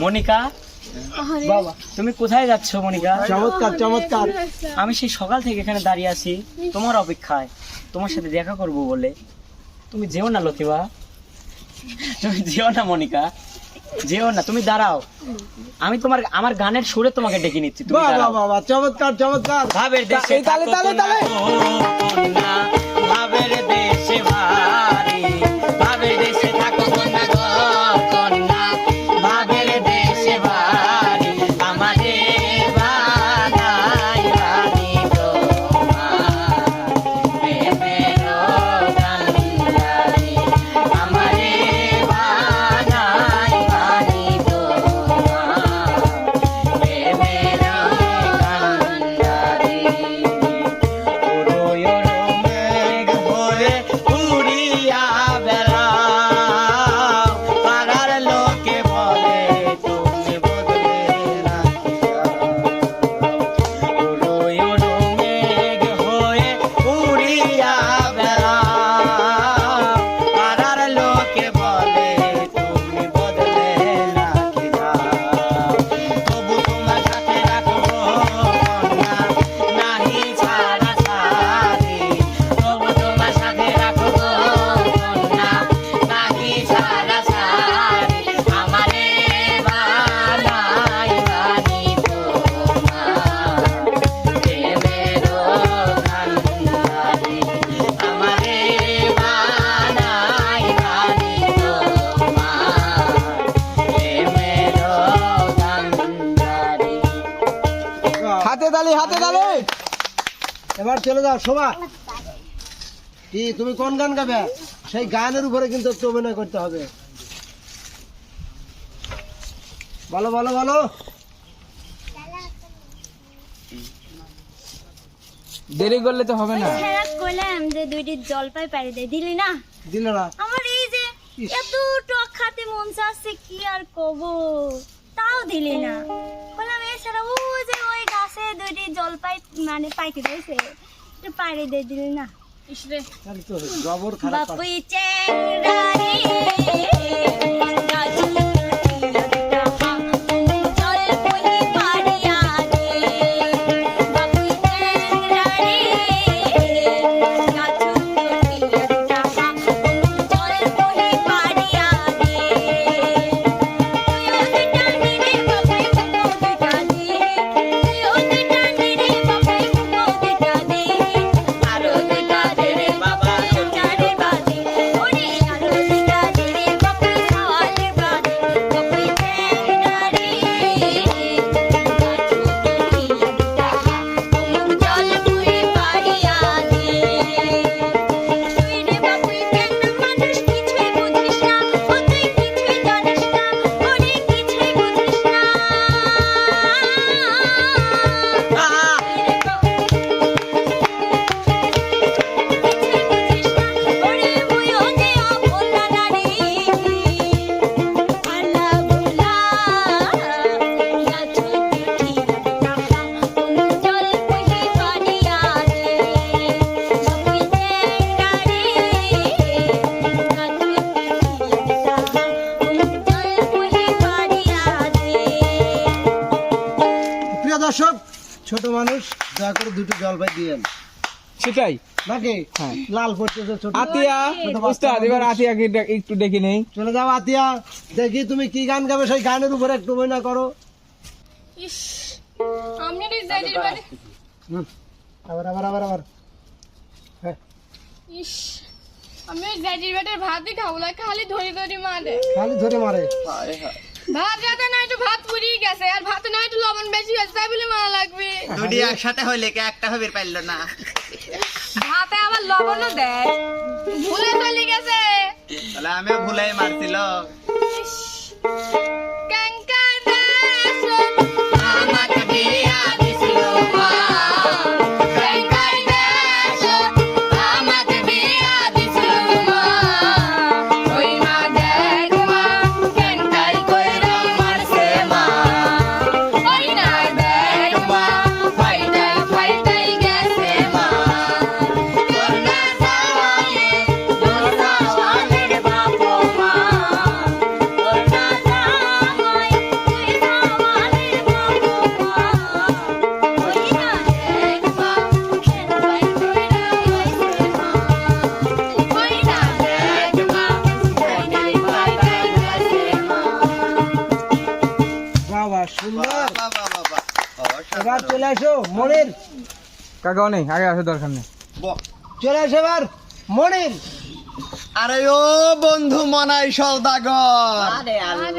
মনিকা বাবা, তুমি কোথায় যাচ্ছ মনিকা? চমৎকার চমৎকার। আমি সেই সকাল থেকে এখানে দাঁড়িয়ে আছি তোমার অপেক্ষায়, তোমার সাথে দেখা করব বলে। তুমি যেও না লতিবা, তুমি যেও না মনিকা, যেও না, তুমি দাঁড়াও। আমি আমার গানের সুরে তোমাকে ডেকে নিচ্ছি, তুমি বাবা দাঁড়াও। বাবা, চমৎকার চমৎকার। ভাবের দেশে তালে তালে তালে। কন্যা, ভাবের দেশে ভারী, ভাবের দেশে থাকো কন্যা গো কন্যা, ভাবের দেশে ভারী, আমারে বানাই রানী তোমার, প্রেমের কান্ডারি, আমারে বানাই রানী তোমার, প্রেমের কান্ডারি। হাতে তালি হাতে তালি। এবার চলে যাও শোভা। কি তুমি কোন গান গাবে? সেই গানের উপরে কিন্তু একটু অভিনয় করতে হবে। বলো বলো বলো। দেরি করলে তো হবে না। কইলাম যে দুইটি জলপাই পাড়ি দে, দিলি না। দিল না। আমার এই যে ইস। এত টক খাতে মন চাচ্ছে কি আর কব, তাও দিলি না। বললাম এছাড়া ও যে ওই গাছে দুইটি জলপাই মানে পাইকে রয়েছে, একটু পাড়ি দে, দিলি না। তাহলে তো জবর খারাপ। বাপুই চেংড়া রে, গাছ দর্শক, ছোট মানুষ, দয়া করে দুটো জলপাই দিয়েন। সেটাই নাকি হ্যাঁ। লাল পড়তেছে ছোট। আতিয়া উস্তাদ, এবার আতিয়াকে একটু ডেকে নেই। চলে যাও আতিয়া, দেখি তুমি কি গান গাবে, সেই গানের উপরে একটু অভিনয় করো। হুম, আবার আবার আবার আবার। হ্যাঁ, আমি ওই জাজির বেটার ভাতই খাবো না, খালি ধরে ধরে মারে। খালি ধরে মারে। ভাত যাতে না একটু ভাত পুড়িয়ে গেছে, আর ভাত না একটু লবণ বেশি হয়েছে, তাই বলে মারা লাগবে। দুটি একসাথে হইলে কি একটা হবে পারলো না? ভাতে আবার লবণও দেয়, ভুলে চলে গেছে। তাহলে আমিও ভুলাই মারছিল। ক্যাঙ্কার দেশ আমাকে বিয়া দিছিল মা, ক্যাঙ্কার দেশ আমাকে বিয়া দিছিল মা, ওই মা দেখ মা ক্যাঙ্কার কইরা মারছে মা, ওই না দেখ মা ফাইটাই ফাইটাই গেছে মা, তোর না সাওয়ালে তোর সাওয়ালের বাপ মা, সুন্দর। বাহ, বাহ, বাহ, বাহ। এবার চলে আসো মনির, কাকা নেই, আগে আসে দরকার নেই। বাহ। চলে আসো এবার মনির। আরে ও বন্ধু মনাই সওদাগর, আরে আল্লাহ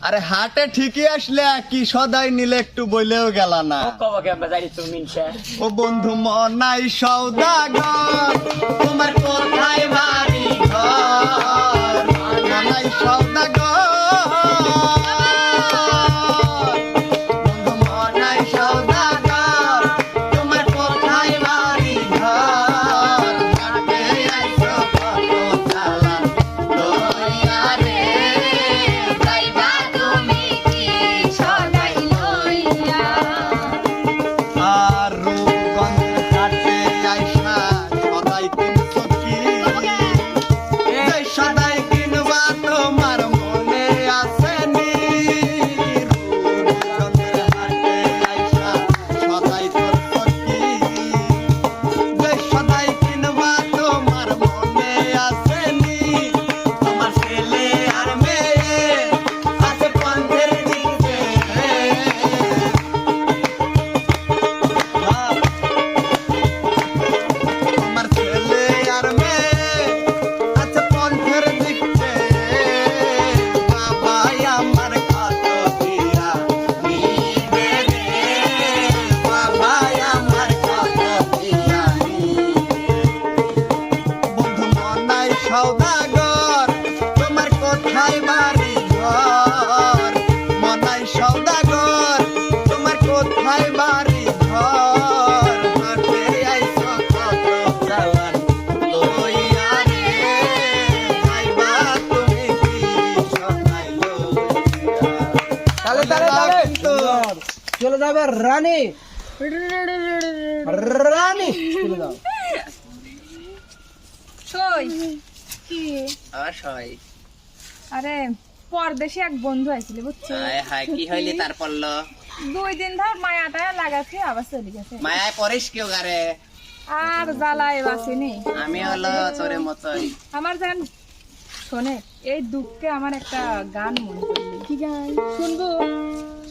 আরে হাটে ঠিকই আসলে কি সদাই নিলে একটু বইলেও গেল না। কব কেমন যাই তুমি মিনসা ও বন্ধু মনাই সওদাগর, তোমার কোথায় বাড়ি ঘর? মনাই সওদাগর, বন্ধু মনাই সওদাগর, তোমার কোথায় বাড়ি ঘর? হাটে আইছো কত চালান লইয়া রে, যাইবা তুমি কি সদাই লইয়া? আর রূপগঞ্জ ঘাটে আইসা সদাই কিনছো কি? এই সদাই কিনবা তোমার মনে আসেনি? রূপগঞ্জ ঘাটে আইসা সদাই করছো কি? এই সদাই কিনবা তোমার মনে আসেনি? তোমার ছেলে আর মেয়ে আছে পঞ্চের দিকে। আমার ছেলে আর মেয়ে আছে পন্থের দিকে, বাবাই আমার কত দিয়া নিবে রে, বাবাই আমার কত দিয়া নিবে। বন্ধু মনাই সওদাগর, তোমার কোথায় বাড়ি ঘর? মনাই সওদাগর, তোমার কোথায় বাড়ি ঘর? হাটে আইছো কত চালান লইয়া রে, যাইবা তুমি কি সদাই লইয়া? তালে তালে তালে কিন্তু চলে যাবে রানী, রানী চলে যাও। সই কি অসহায় আরে পরদেশে এক বন্ধু আইছিল বুঝছো, হায় হায় কি হইলি তারপর লো 2 দিন ধর মায়াটা লাগাছে আবার চলে গেছে, মায়ায় পরিস কেউ গারে আর জ্বালায় বাসেনি। আমি হলো তোরে মতোই আমার যেন শোনে এই দুঃখে আমার একটা গান মনে পড়লো। কি গান শুনবো?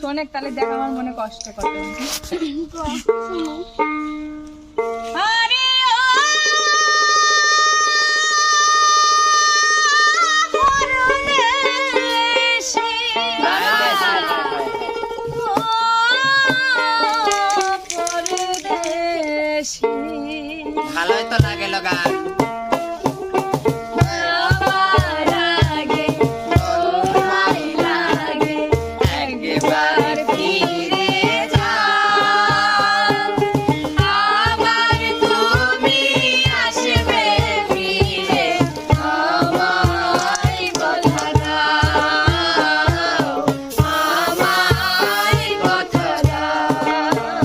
শোনে তাহলে দেখ আমার মনে কষ্ট কত। আরে ও পরদেশী, ও পরদেশী, ভালোই তো লাগে লো গান আমার আগে তোমায় লাগে একবার ফিরে যাও, আবার তুমি আসবে ফিরে আমায় কথা দাও, আমায় কথা দাও,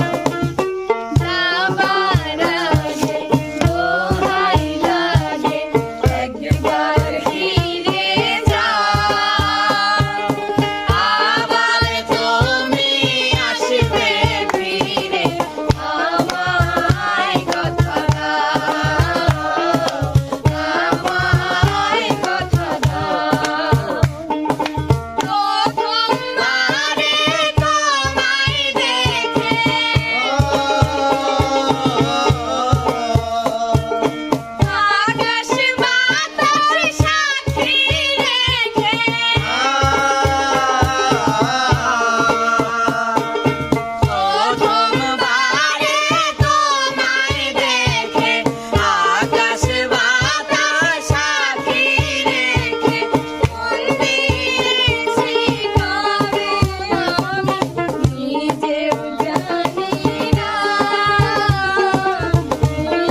যাবার আগে দোহাই লাগে একবার ফিরে যাও, আবার তুমি আসবে ফিরে আমায় কথা দাও, আমায় কথা দাও। প্রথমবারে তোমায় দেখে আকাশ বাতাস সাক্ষী রেখে, প্রথমবারে তোমায় দেখে আকাশ বাতাস সাক্ষী রেখে মন দিয়েছি কারে আমি নিজেও জানি না,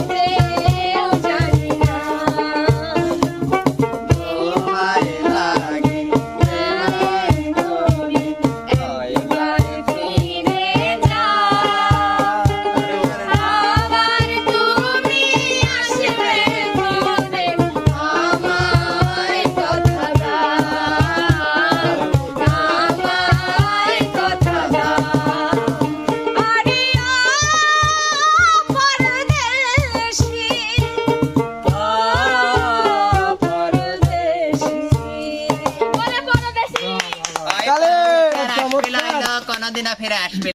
নিজেও জানি না। তোমায় লাগে একবার ফিরে যাও, আবার তুমি আসবে ফিরে আমায় কথা দাও, আমায় কথা দাও। আরে ও পরদেশী, ও পরদেশী, বলে পরদেশী। তালে কোনোদিনও ফিরে আসবে